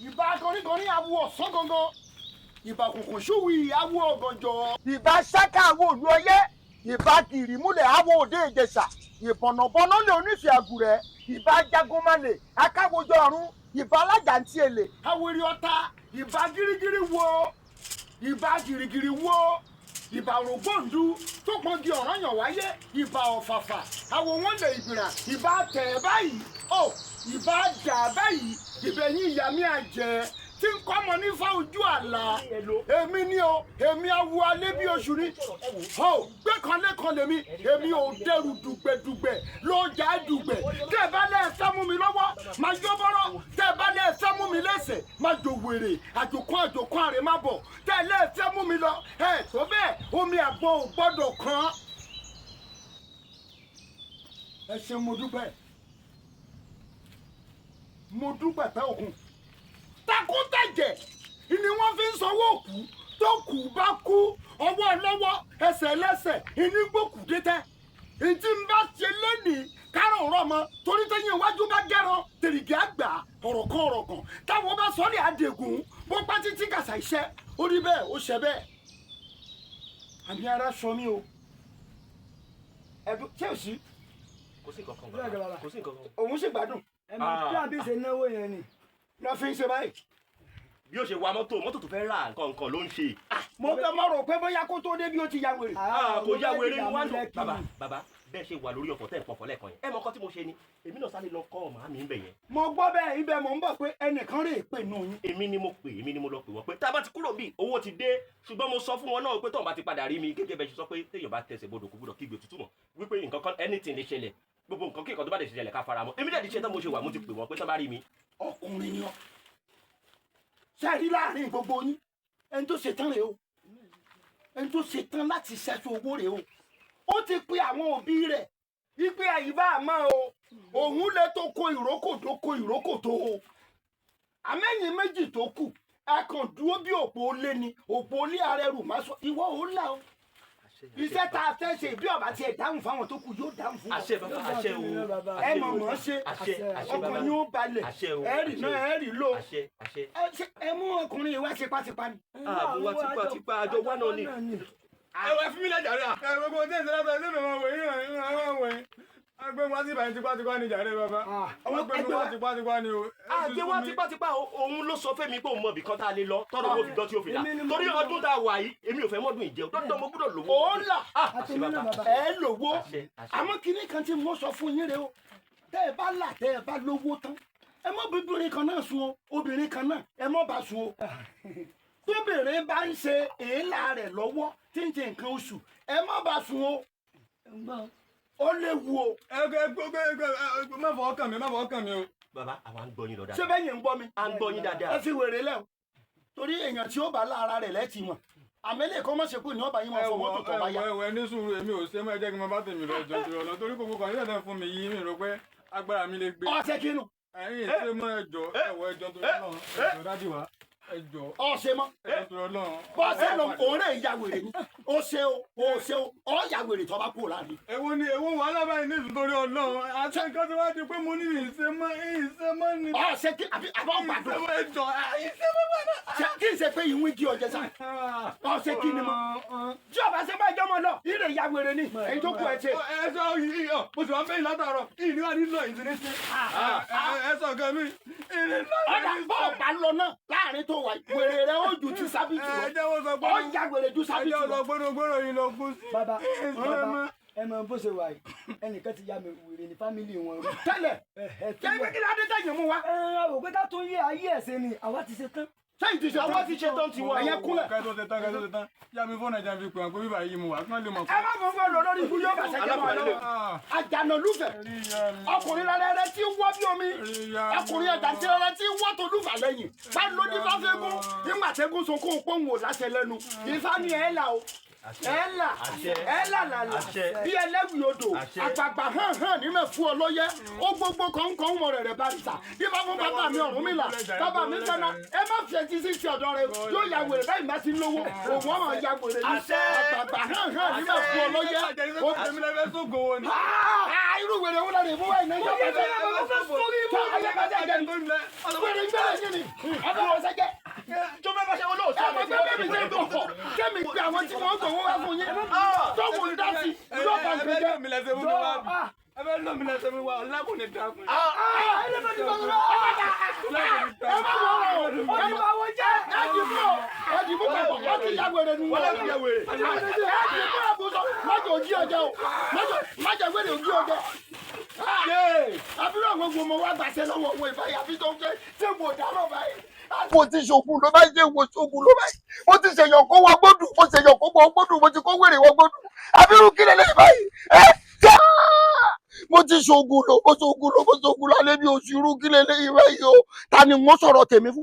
ìbà gọrígọrí awo ọ̀sán gangan ìbà kòkò ṣúwì awo ọ̀gànjọ́. ìbà ṣáká awo òlu ọyẹ ìbà kìrìmúlẹ̀ awo òde ìjẹ̀ṣà ìbọ̀nàbọ̀nà lè onífẹ̀ẹ́ àgùrẹ́ ìbà jagunmalè akáwojọ ọ̀run ìbà alájàntí èlé. awèrè ọ̀tá ìbà gírígírí wo ìbà gírígírí wo ìbà òrògbòǹdù tó pọ́ngi ọ̀ranyàn wáyé ìbà ọ̀fàfà àwọn wọn lè ìgbìrà ìbà tẹ̀ báyìí ó ìbà jà báyìí ìbẹ̀yìn ìyá mi àjẹ́ tí ń kọ́ mọ nífà ojú àlà èmi ni o èmi awo alẹ́ bí oṣù ni ó gbé kan lẹ́kan lèmi èmi ò dẹrù dùgbẹ̀dùgbẹ̀ ló jà dùgbẹ̀ tẹ́ ẹ bá lẹ́ fẹ́ mú mi lọ́wọ́ máa yọ bọ́rọ̀ tẹ́ ẹ bá lẹ́ fẹ́ mú mi lẹ́sẹ̀ máa jò wèrè àjòkún àrè má bọ̀ tẹ́ ẹ lẹ́ fẹ́ mú mi lọ ẹ tó bẹ́ẹ̀ omi àgbọn ò gbọ́dọ̀ kàn. ẹ ṣe mo dúpẹ́ pẹ́ òkun takúntẹ̀jẹ̀ ni wọ́n fi ń sanwó òkú tó kù bá kú ọwọ́ lọ́wọ́ ẹsẹ̀ lẹ́sẹ̀ ìnígbòkú dẹ́tẹ́ ìtì ń bá ṣe lẹ́nìí kárọ̀ ọ̀rọ̀ mọ́ torí tẹ́yìn iwájú bá gẹ́rọ tèrìgì àgbà ọ̀rọ̀ kan táwọn bá sọ́ọ́lì àdègùn bó pa títí kàṣà iṣẹ́ ó rí bẹ́ẹ̀ ó ṣe bẹ́ẹ̀ àmì ara sọ mí o ẹ̀dùn ṣé ò sí. kò sí nǹkan kan bàbá kò sí nǹkan kan. òun ṣe gbádùn. ẹ máa bí àbí ṣe náwó yẹn ni. lọ fi ń ṣe báyìí. bí ó ṣe wa mọ́tò tó fẹ́ ra nǹkan ló ń ṣe. mo fẹ́ mọ̀ rò pé bóyá kó tó dé bí ó ti ya wèrè. kò ya wèrè ni wọ́n á lò. bàbá bẹ́ẹ̀ ṣe wà lórí ọkọ̀ tẹ́ ẹ̀ pọ̀fọ̀ lẹ́ẹ̀kan yẹn ẹ mọ nǹkan tí mo ṣe ni èmi náà sáré lọ kọ́ ọmọ mi ń bẹ̀ yẹn. mo gbọ́ bẹ́ẹ̀ ibẹ̀ mò ń bọ̀ pé ẹnìkan rè é pè nù yín. èmi ni mo lọ pè wọ́n pé tá a bá ti kúrò bí owó ti dé ṣùgbọ́n mo sọ fún wọn náà pé tóun bá ti padà rí mi gẹ́gẹ́ bẹ́ẹ̀ ṣe sọ pé téèyàn bá tẹsẹ̀ bodò kò gbúdọ̀ kígbe tútù mọ́ wípé nǹkan kan anything lè ṣẹlẹ̀ gbogbo nǹkan kíkan tó bá lè ṣẹlẹ̀ ká fara mọ́ èmi dẹ̀ ti ṣe tán mo ṣe wà mo ti pè wọ́n pé tán bá rí mi. ọkùnrin ni ọ ṣe rí láàrin gbogbo yín ẹni tó ṣetán rèé o ẹni tó ṣetán láti ṣẹ́ṣọ owó rèé o ó ti pe àwọn òbí rẹ̀ wípé àyíbá àmọ́ o òun lè tó kó ìrókòtó o àmẹ́yìn méjì tó kù ẹ kàn dúró bí òpó lé ni òpó lé arẹrù má sọ ìwọ ò là o iṣẹ́ tá a fẹ́ ṣe bí ọba tiẹ̀ dáhùn fáwọn tó kù yóò dáhùn fún wọn. àṣẹ bàbá àṣẹ o ẹ mọ̀ mọ́ ṣe ọkàn yóò balẹ̀ ẹ̀rì náà ẹ̀rì lò ẹ mú ọkùnrin yìí wá ṣe pátipá ni. àbúwá tipátipá àjọ wà náà ni. ẹ wá fún mi lẹ́jà rẹ̀ ẹ gbogbo ọdún ìṣẹ́lá tó ẹ̀ṣẹ́ mi máa wò yín àwọn wò yín agbẹ́ wá sí ìbàyẹn tipátipá ni jàre bàbá agbẹ́ wá tipátipá ni o. àgbẹ̀ wá tipátipá òun ló sọ fẹ́mi pé òun mọ̀ bìkan tá a lè lọ tọ́rọ owó fi dán tí ó fi là torí ọdún tá a wà yìí èmi ò fẹ́ mọ́dún ìjẹun dandan mo gbọ́dọ̀ lówó. ó là ẹ lówó àmọ́ kinní kan tí mo sọ fún yín rẹ o tẹ́ ẹ bá là tẹ́ ẹ bá lówó tán ẹ mọ́ bíbìnrin kan náà sùn o obìnrin kan náà ẹ mọ́ bá sùn o tóbìnrin bá ń ṣe èélà rẹ̀ lọ́wọ́ tí ń ṣe nǹkan oṣù ẹ mọ́ bá sùn o ó léwu o. má fọwọ́ kàn mí o. bàbá àwa ń gbọ́ yín lọ dáadáa. ṣé bẹ́ẹ̀ yẹn ń gbọ́ mi. à ń gbọ́ yín dáadáa. ẹ fi wèrè lẹ́ o torí èèyàn tí ó bá lára rẹ̀ lẹ́tì wọn àmẹ́lẹ̀ kọ́ mọ̀ ṣe pé ní ọba yín wọn fọ mọ́tò tó bá yá. ẹ ní sùúrù èmi ò ṣe mọ́ ẹ jẹ́ kí n bá tèmi lọ jọ jọ lọ torí kòkó kan yóò dán fún mi yìí mi rò pé agbára mi lè gbé. ọ̀sẹ̀ kínú. ẹ̀yin ṣe mọ́ ẹjọ́ ẹ̀wọ̀ ẹjọ́ tó lọ́nà ẹjọ́ dádì wa ẹjọ́. ọ̀sẹ̀ mọ́. ẹjọ́ tó lọ́nà. bọ́sẹ̀ lọ òórè ìyá wèrè ni ó ṣe o ọ̀ ya wèrè tó bá kú láàrin. èwo wàhálà báyìí ní ìtútorí Ọlọ́run àti nǹkan tí wàá di pé mo ní ìṣe mọ́ ni. ọ̀sẹ̀ kí àbọ̀ gbàdúrà. ẹjọ́ ìṣe mọ́ bàdà. kí n ṣe pé ìwé jí ọjọ́ sá ọ̀sẹ̀ kí ni mo. tí ọba ṣe bá ìjọmọ lọ ìrè ìyá wèrè ni èyí tó kú ẹ ṣe. ẹ sọ yìí ọ mo sì wá fẹ́ látàárọ̀ ìní wà nílò ìṣiríṣi. ẹ sọ kan mi ìní lọ́wọ́ ọ̀dà bọ́ọ̀bà lọ náà láàrin tó wà wèrè rẹ ó ju ti sábìtì lọ. ẹ jẹ́ wọ́n sọ pé ó ya wèrè ju sábìtì lọ. ẹ jẹ́ wọ́n sọ gbọ́dọ̀gbọ́dọ̀ yìí lọ kú sí. bàbá ẹ mọ bó ṣe wà yìí ẹnìkan ti ya mi wèrè ní fámìlì wọn rí. tẹ́lẹ̀ kẹ́gbẹ́ kí ládé tẹ̀yìn mú wa. ẹ ò pé ká tó yé ayé ẹ̀ ṣe ni àwa ti ṣe tán. sẹ́yìn ti ṣe àwọn ti ṣe tán ti wọ ẹ̀yẹ kúnlẹ̀. kẹ́tọ́ ṣe tán yá mi fọ́nà ìjà fi pè àpò bíbá yìí mu wá kí wọ́n lè mọ̀. ẹ má fọ fọ lórí ibú yóò bá ṣẹjẹ mọ lọ́wọ́. àjànà lùfẹ̀ ọkùnrin rẹ tí wọ́ bí omi ọkùnrin ẹ̀dàntìrẹ tí wọ́ tó lùfà lẹ́yìn bá lóní bá fẹ́gún nígbà tẹ́gún sunkún pọ́ùn wò láṣẹ lẹ́nu ìfá ni ẹ̀ là o ẹ̀ là làlà bí ẹlẹ́wì odò àgbààgbà hàn ní mẹ́fù ọlọ́yẹ ó gbogbo kọ̀ọ̀kan mọ̀ rẹ̀ bá ta ìfá fún bàbá mi Ọ̀rúnmìlà bàbá mi sẹ́nà ẹ má fi ẹtí sí ti ọ̀dọ́ rẹ yóò ya wèrè báyìí bá ti lówó òun ọmọ ya wèrè ní àgbààgbà hàn ní mẹ́fù ọlọ́yẹ irú wèrè wọn lè mú wáyé náà yọ̀ọ́ tó ayé bá jẹ́ jẹ́ ni wẹ́rẹ́ gbẹ́rẹ́ kí ni ọ̀dọ́ wọn sẹ́jẹ́. tó bẹ́ẹ̀ bá ṣe olóòtú ẹ mọ̀ pé bẹ́ẹ̀ mi ṣe gbọ̀kọ̀ kẹ́mi pé àwọn tí wọ́n gbowó wá fún yín tó wù ń dá sí yóò bá ń pè jẹ́. ẹ bẹ lọ mi lẹsẹ mi wá ọlákùn ní dáa fún ẹ má wọ̀rọ̀ ẹ má wọ jẹ́ ẹ dìbò papọ̀ wọ́n ti ya wẹ̀rẹ̀ nu wọ́n ti ya wẹ̀rẹ̀ ẹ dìbò àbúrò májò ojí ọjọ́ o májò wẹ̀rẹ̀ ojí ọjọ́ àbúrò àwọn gbọmọ wa gbàṣẹ lọ́wọ́ owó ìbáyà bí tó ń fẹ́ ṣé mo dáná báyìí. mo ti ṣògùn ló báyìí ṣe wo ṣògùn ló báyìí mo ti ṣèyàn kó wọ gbódù mo ṣèyàn kó wọ gbódù mo ti kó wèrè wọ gbódù àbírú kí lè lè báyìí mo ti ṣògùn ló mo ṣògùn ló alẹ́ bí oṣù irú kí lè lè báyìí o ta ni mo sọ̀rọ̀ tèmi fún.